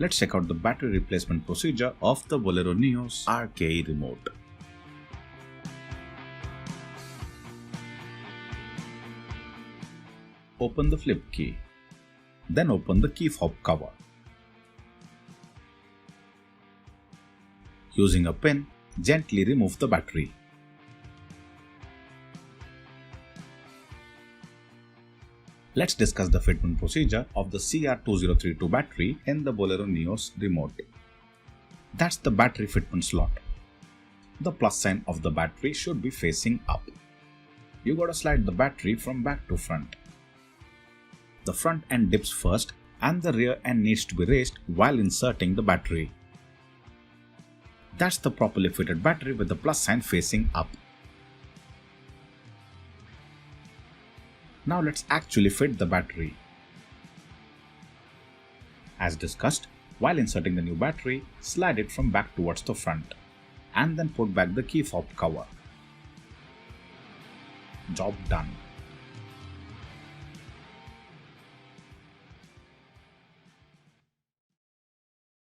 Let's check out the battery replacement procedure of the Bolero Neo's RKE remote. Open the flip key. Then open the key fob cover. Using a pin, gently remove the battery. Let's discuss the fitment procedure of the CR2032 battery in the Bolero Neo's remote. That's the battery fitment slot. The plus sign of the battery should be facing up. You gotta slide the battery from back to front. The front end dips first and the rear end needs to be raised while inserting the battery. That's the properly fitted battery with the plus sign facing up. Now let's actually fit the battery. As discussed, while inserting the new battery, slide it from back towards the front and then put back the key fob cover. Job done.